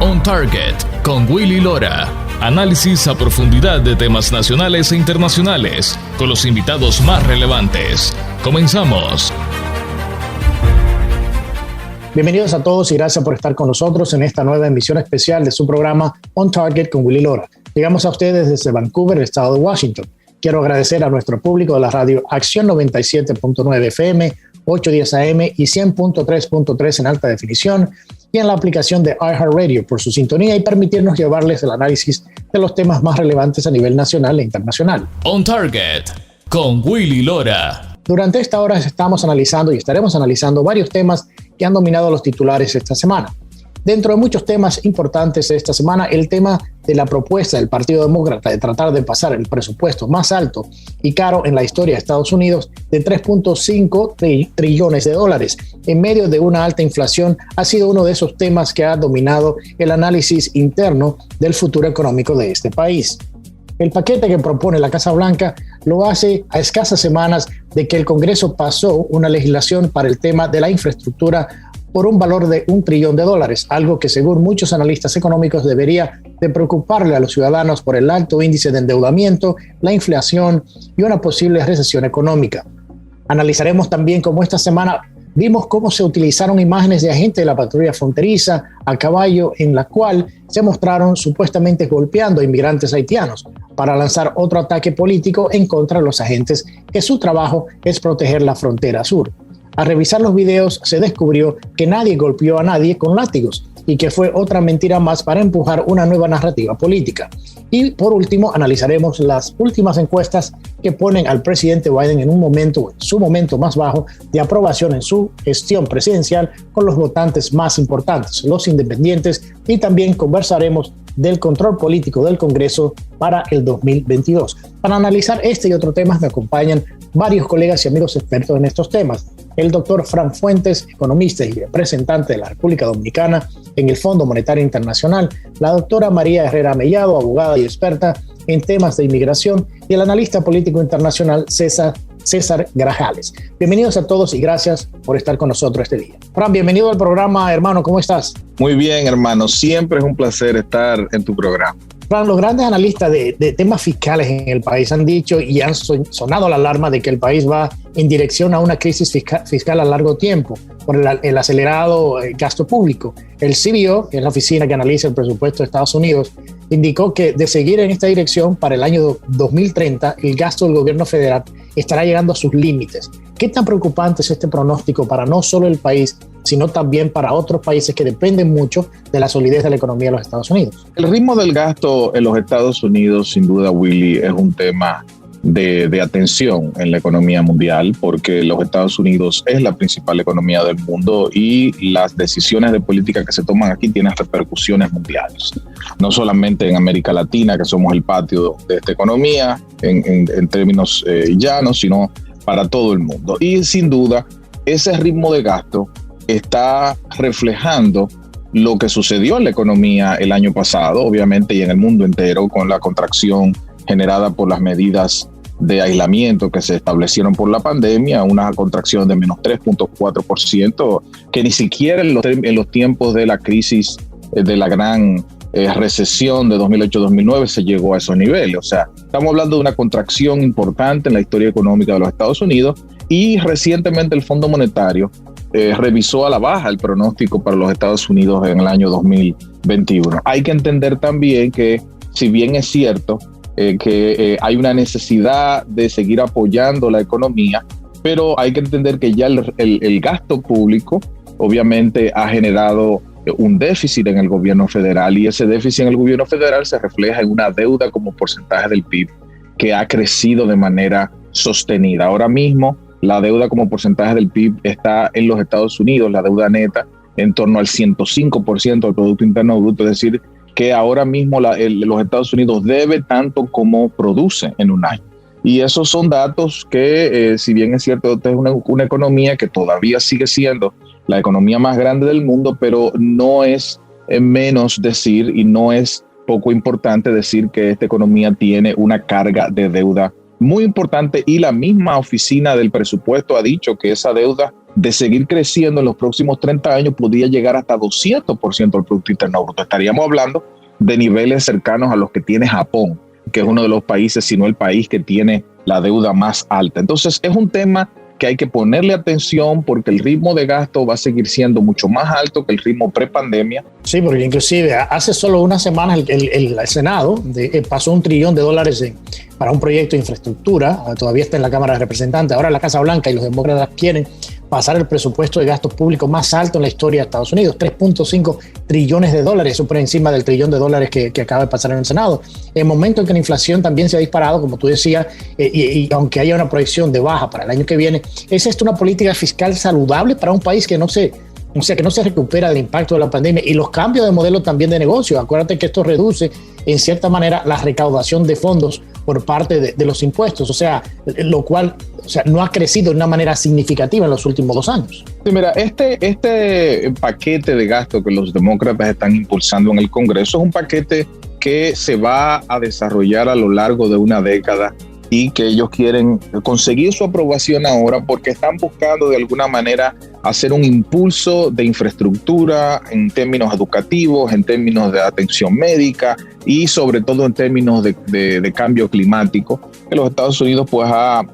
On Target con Willy Lora. Análisis a profundidad de temas nacionales e internacionales con los invitados más relevantes. Comenzamos. Bienvenidos a todos y gracias por estar con nosotros en esta nueva emisión especial de su programa On Target con Willy Lora. Llegamos a ustedes desde Vancouver, el estado de Washington. Quiero agradecer a nuestro público de la radio Acción 97.9 FM, 810 AM y 100.3.3 en alta definición y en la aplicación de iHeartRadio por su sintonía y permitirnos llevarles el análisis de los temas más relevantes a nivel nacional e internacional. On Target con Willy Lora. Durante esta hora estamos analizando y estaremos analizando varios temas que han dominado los titulares esta semana. Dentro de muchos temas importantes de esta semana, el tema de la propuesta del Partido Demócrata de tratar de pasar el presupuesto más alto y caro en la historia de Estados Unidos de 3.5 trillones de dólares en medio de una alta inflación ha sido uno de esos temas que ha dominado el análisis interno del futuro económico de este país. El paquete que propone la Casa Blanca lo hace a escasas semanas de que el Congreso pasó una legislación para el tema de la infraestructura por un valor de $1 trillón, algo que según muchos analistas económicos debería de preocuparle a los ciudadanos por el alto índice de endeudamiento, la inflación y una posible recesión económica. Analizaremos también cómo esta semana vimos cómo se utilizaron imágenes de agentes de la patrulla fronteriza a caballo en la cual se mostraron supuestamente golpeando a inmigrantes haitianos para lanzar otro ataque político en contra de los agentes que su trabajo es proteger la frontera sur. Al revisar los videos se descubrió que nadie golpeó a nadie con látigos y que fue otra mentira más para empujar una nueva narrativa política. Y por último, analizaremos las últimas encuestas que ponen al presidente Biden en su momento más bajo de aprobación en su gestión presidencial con los votantes más importantes, los independientes, y también conversaremos del control político del Congreso para el 2022. Para analizar este y otros temas me acompañan varios colegas y amigos expertos en estos temas. El doctor Frank Fuentes, economista y representante de la República Dominicana en el Fondo Monetario Internacional, la doctora María Herrera Mellado, abogada y experta en temas de inmigración, y el analista político internacional César Grajales. Bienvenidos a todos y gracias por estar con nosotros este día. Fran, bienvenido al programa, hermano, ¿cómo estás? Muy bien, hermano, siempre es un placer estar en tu programa. Fran, los grandes analistas de temas fiscales en el país han dicho y han sonado la alarma de que el país va en dirección a una crisis fiscal a largo tiempo por el acelerado gasto público. El CBO, que es la oficina que analiza el presupuesto de Estados Unidos, indicó que de seguir en esta dirección para el año 2030, el gasto del gobierno federal estará llegando a sus límites. ¿Qué tan preocupante es este pronóstico para no solo el país, sino también para otros países que dependen mucho de la solidez de la economía de los Estados Unidos? El ritmo del gasto en los Estados Unidos, sin duda, Willy, es un tema de atención en la economía mundial, porque los Estados Unidos es la principal economía del mundo y las decisiones de política que se toman aquí tienen repercusiones mundiales. No solamente en América Latina, que somos el patio de esta economía en términos llanos, sino para todo el mundo. Y sin duda, ese ritmo de gasto está reflejando lo que sucedió en la economía el año pasado, obviamente, y en el mundo entero, con la contracción generada por las medidas de aislamiento que se establecieron por la pandemia, una contracción de menos 3.4%, que ni siquiera en los tiempos de la crisis de la gran recesión de 2008-2009 se llegó a esos niveles. O sea, estamos hablando de una contracción importante en la historia económica de los Estados Unidos, y recientemente el Fondo Monetario revisó a la baja el pronóstico para los Estados Unidos en el año 2021. Hay que entender también que, si bien es cierto que hay una necesidad de seguir apoyando la economía, pero hay que entender que ya el gasto público obviamente ha generado un déficit en el gobierno federal, y ese déficit en el gobierno federal se refleja en una deuda como porcentaje del PIB que ha crecido de manera sostenida. Ahora mismo la deuda como porcentaje del PIB está en los Estados Unidos, la deuda neta, en torno al 105% del Producto Interno Bruto, es decir, que ahora mismo los Estados Unidos debe tanto como produce en un año. Y esos son datos que, si bien es cierto, es una economía que todavía sigue siendo la economía más grande del mundo, pero no es menos decir, y no es poco importante decir, que esta economía tiene una carga de deuda muy importante, y la misma oficina del presupuesto ha dicho que esa deuda de seguir creciendo en los próximos 30 años, podría llegar hasta 200% del Producto Interno Bruto. Estaríamos hablando de niveles cercanos a los que tiene Japón, que es uno de los países, si no el país que tiene la deuda más alta. Entonces es un tema que hay que ponerle atención porque el ritmo de gasto va a seguir siendo mucho más alto que el ritmo prepandemia. Sí, porque inclusive hace solo unas semanas el Senado pasó $1 trillón para un proyecto de infraestructura. Todavía está en la Cámara de Representantes. Ahora la Casa Blanca y los demócratas quieren pasar el presupuesto de gastos públicos más alto en la historia de Estados Unidos, $3.5 trillones, eso por encima del $1 trillón que acaba de pasar en el Senado. En el momento en que la inflación también se ha disparado, como tú decías, y aunque haya una proyección de baja para el año que viene, ¿es esto una política fiscal saludable para un país que no se recupera del impacto de la pandemia y los cambios de modelo también de negocio? Acuérdate que esto reduce en cierta manera la recaudación de fondos por parte de los impuestos, lo cual no ha crecido de una manera significativa en los últimos 2 años. Sí, mira, este paquete de gasto que los demócratas están impulsando en el Congreso es un paquete que se va a desarrollar a lo largo de una década y que ellos quieren conseguir su aprobación ahora porque están buscando de alguna manera hacer un impulso de infraestructura en términos educativos, en términos de atención médica y sobre todo en términos de cambio climático, que los Estados Unidos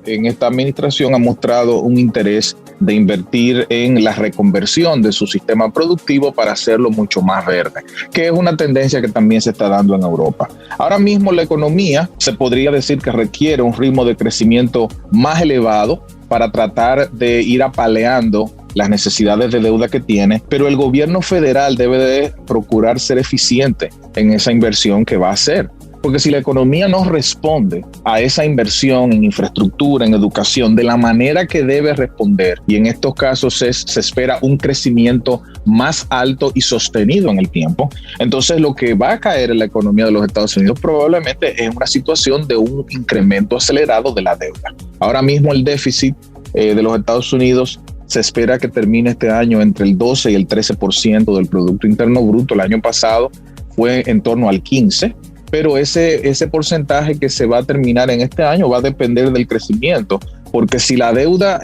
en esta administración ha mostrado un interés de invertir en la reconversión de su sistema productivo para hacerlo mucho más verde, que es una tendencia que también se está dando en Europa. Ahora mismo la economía se podría decir que requiere un ritmo de crecimiento más elevado para tratar de ir apaleando las necesidades de deuda que tiene, pero el gobierno federal debe de procurar ser eficiente en esa inversión que va a hacer. Porque si la economía no responde a esa inversión en infraestructura, en educación, de la manera que debe responder, y en estos casos se espera un crecimiento más alto y sostenido en el tiempo, entonces lo que va a caer en la economía de los Estados Unidos probablemente es una situación de un incremento acelerado de la deuda. Ahora mismo el déficit de los Estados Unidos se espera que termine este año entre el 12 y el 13% del Producto Interno Bruto. El año pasado fue en torno al 15%. Pero ese porcentaje que se va a terminar en este año va a depender del crecimiento, porque si la deuda,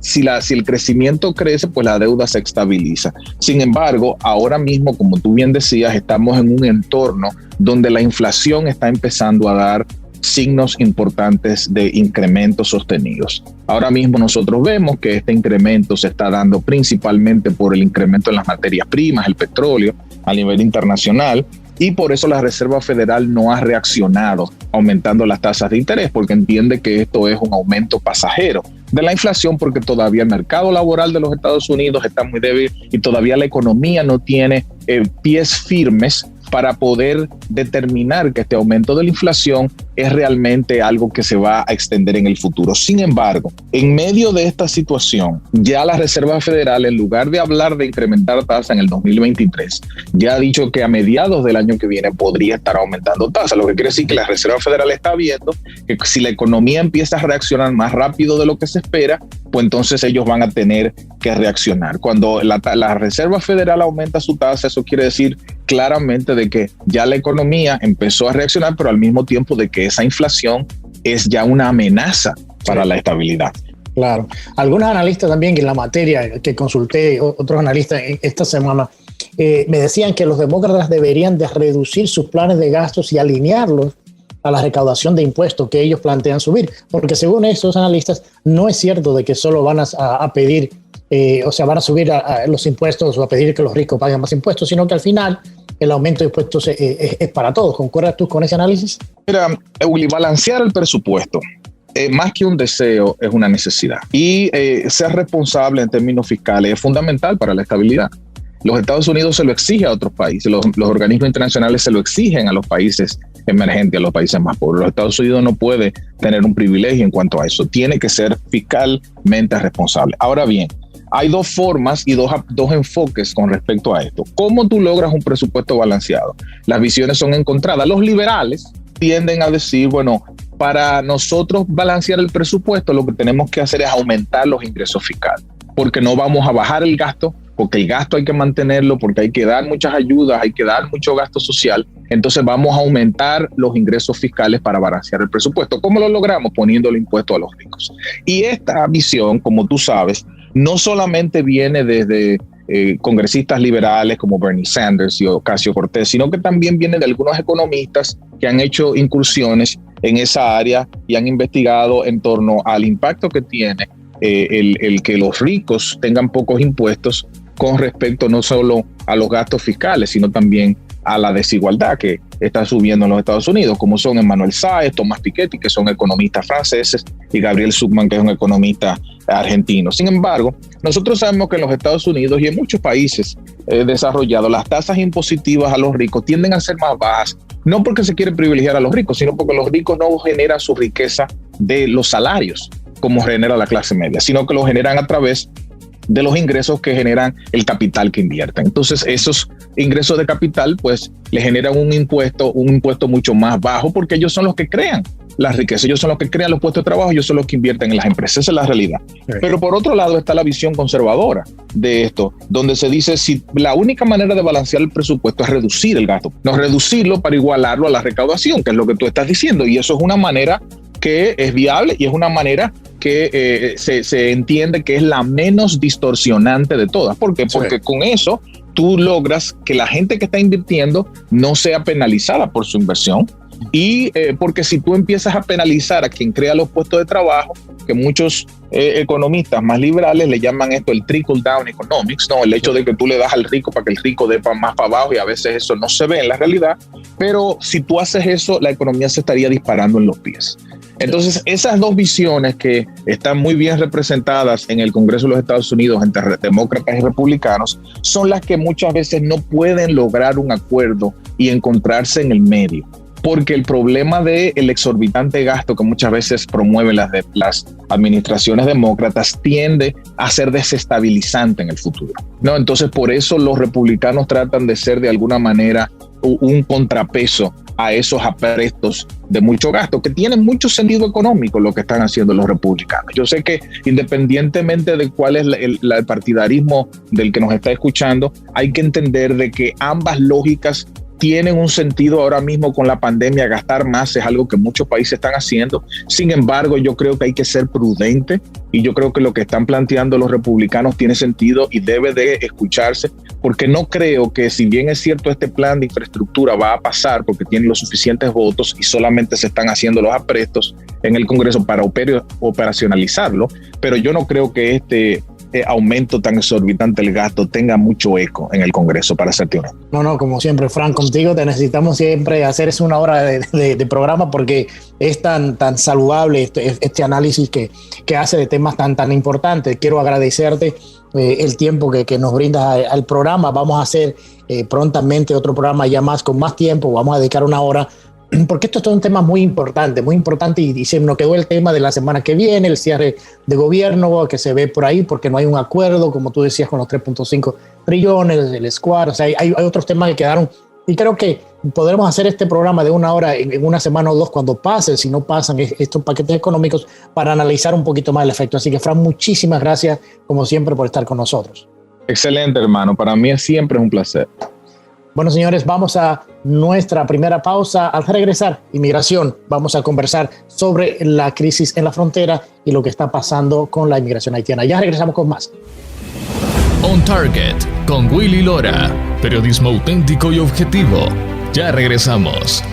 si el crecimiento crece, pues la deuda se estabiliza. Sin embargo, ahora mismo, como tú bien decías, estamos en un entorno donde la inflación está empezando a dar signos importantes de incrementos sostenidos. Ahora mismo nosotros vemos que este incremento se está dando principalmente por el incremento en las materias primas, el petróleo, a nivel internacional. Y por eso la Reserva Federal no ha reaccionado aumentando las tasas de interés, porque entiende que esto es un aumento pasajero de la inflación, porque todavía el mercado laboral de los Estados Unidos está muy débil y todavía la economía no tiene pies firmes para poder determinar que este aumento de la inflación es realmente algo que se va a extender en el futuro. Sin embargo, en medio de esta situación, ya la Reserva Federal, en lugar de hablar de incrementar tasa en el 2023, ya ha dicho que a mediados del año que viene podría estar aumentando tasa, lo que quiere decir que la Reserva Federal está viendo que si la economía empieza a reaccionar más rápido de lo que se espera, pues entonces ellos van a tener que reaccionar. Cuando la Reserva Federal aumenta su tasa, eso quiere decir claramente de que ya la economía empezó a reaccionar, pero al mismo tiempo de que esa inflación es ya una amenaza para la estabilidad. Claro. Algunos analistas también en la materia que consulté, otros analistas esta semana, me decían que los demócratas deberían de reducir sus planes de gastos y alinearlos a la recaudación de impuestos que ellos plantean subir, porque según estos analistas no es cierto de que solo van a pedir, van a subir los impuestos o a pedir que los ricos paguen más impuestos, sino que al final el aumento de impuestos es para todos. ¿Concuerdas tú con ese análisis? Mira, Willy, balancear el presupuesto, más que un deseo, es una necesidad. Y ser responsable en términos fiscales es fundamental para la estabilidad. Los Estados Unidos se lo exige a otros países, los organismos internacionales se lo exigen a los países emergentes, a los países más pobres. Los Estados Unidos no puede tener un privilegio en cuanto a eso, tiene que ser fiscalmente responsable. Ahora bien, hay dos formas y dos enfoques con respecto a esto. ¿Cómo tú logras un presupuesto balanceado? Las visiones son encontradas. Los liberales tienden a decir, bueno, para nosotros balancear el presupuesto lo que tenemos que hacer es aumentar los ingresos fiscales, porque no vamos a bajar el gasto, porque el gasto hay que mantenerlo, porque hay que dar muchas ayudas, hay que dar mucho gasto social. Entonces vamos a aumentar los ingresos fiscales para balancear el presupuesto. ¿Cómo lo logramos? Poniendo el impuesto a los ricos. Y esta visión, como tú sabes, no solamente viene desde congresistas liberales como Bernie Sanders y Ocasio-Cortez, sino que también viene de algunos economistas que han hecho incursiones en esa área y han investigado en torno al impacto que tiene el que los ricos tengan pocos impuestos con respecto no solo a los gastos fiscales, sino también a la desigualdad que está subiendo en los Estados Unidos, como son Emmanuel Saez, Tomás Piketty, que son economistas franceses, y Gabriel Zucman, que es un economista argentino. Sin embargo, nosotros sabemos que en los Estados Unidos y en muchos países desarrollados, las tasas impositivas a los ricos tienden a ser más bajas, no porque se quiere privilegiar a los ricos, sino porque los ricos no generan su riqueza de los salarios, como genera la clase media, sino que lo generan a través de los ingresos que generan el capital que invierten. Entonces, esos ingresos de capital, pues, le generan un impuesto mucho más bajo, porque ellos son los que crean la riqueza, ellos son los que crean los puestos de trabajo, ellos son los que invierten en las empresas. Esa es la realidad. Sí. Pero por otro lado está la visión conservadora de esto, donde se dice si la única manera de balancear el presupuesto es reducir el gasto, no reducirlo para igualarlo a la recaudación, que es lo que tú estás diciendo, y eso es una manera que es viable y es una manera que se entiende que es la menos distorsionante de todas. ¿Por qué? Porque con eso tú logras que la gente que está invirtiendo no sea penalizada por su inversión. Y porque si tú empiezas a penalizar a quien crea los puestos de trabajo, que muchos economistas más liberales le llaman esto el trickle down economics, ¿no? El hecho de que tú le das al rico para que el rico dé más para abajo, y a veces eso no se ve en la realidad, pero si tú haces eso, la economía se estaría disparando en los pies. Entonces, esas dos visiones que están muy bien representadas en el Congreso de los Estados Unidos entre demócratas y republicanos son las que muchas veces no pueden lograr un acuerdo y encontrarse en el medio, porque el problema del exorbitante gasto que muchas veces promueven las administraciones demócratas tiende a ser desestabilizante en el futuro, ¿no? Entonces, por eso los republicanos tratan de ser de alguna manera un contrapeso a esos aprestos de mucho gasto, que tienen mucho sentido económico lo que están haciendo los republicanos. Yo sé que independientemente de cuál es el partidarismo del que nos está escuchando, hay que entender de que ambas lógicas tienen un sentido ahora mismo con la pandemia. Gastar más es algo que muchos países están haciendo. Sin embargo, yo creo que hay que ser prudente, y yo creo que lo que están planteando los republicanos tiene sentido y debe de escucharse, porque no creo que, si bien es cierto este plan de infraestructura va a pasar porque tiene los suficientes votos y solamente se están haciendo los aprestos en el Congreso para operacionalizarlo, pero yo no creo que este aumento tan exorbitante del gasto tenga mucho eco en el Congreso, para serte honesto. No, como siempre, Frank, contigo te necesitamos siempre hacer una hora de programa, porque es tan saludable este análisis que hace de temas tan importantes. Quiero agradecerte el tiempo que nos brindas al programa. Vamos a hacer prontamente otro programa ya más, con más tiempo. Vamos a dedicar una hora, porque esto es un tema muy importante, y se nos quedó el tema de la semana que viene, el cierre de gobierno que se ve por ahí, porque no hay un acuerdo, como tú decías, con los 3.5 trillones, el squad. O sea, hay otros temas que quedaron, y creo que podremos hacer este programa de una hora en una semana o dos, cuando pasen, si no pasan estos paquetes económicos, para analizar un poquito más el efecto. Así que, Fran, muchísimas gracias, como siempre, por estar con nosotros. Excelente, hermano. Para mí siempre es un placer. Bueno, señores, vamos a nuestra primera pausa. Al regresar, inmigración, vamos a conversar sobre la crisis en la frontera y lo que está pasando con la inmigración haitiana. Ya regresamos con más. On Target con Willy Lora, periodismo auténtico y objetivo. Ya regresamos.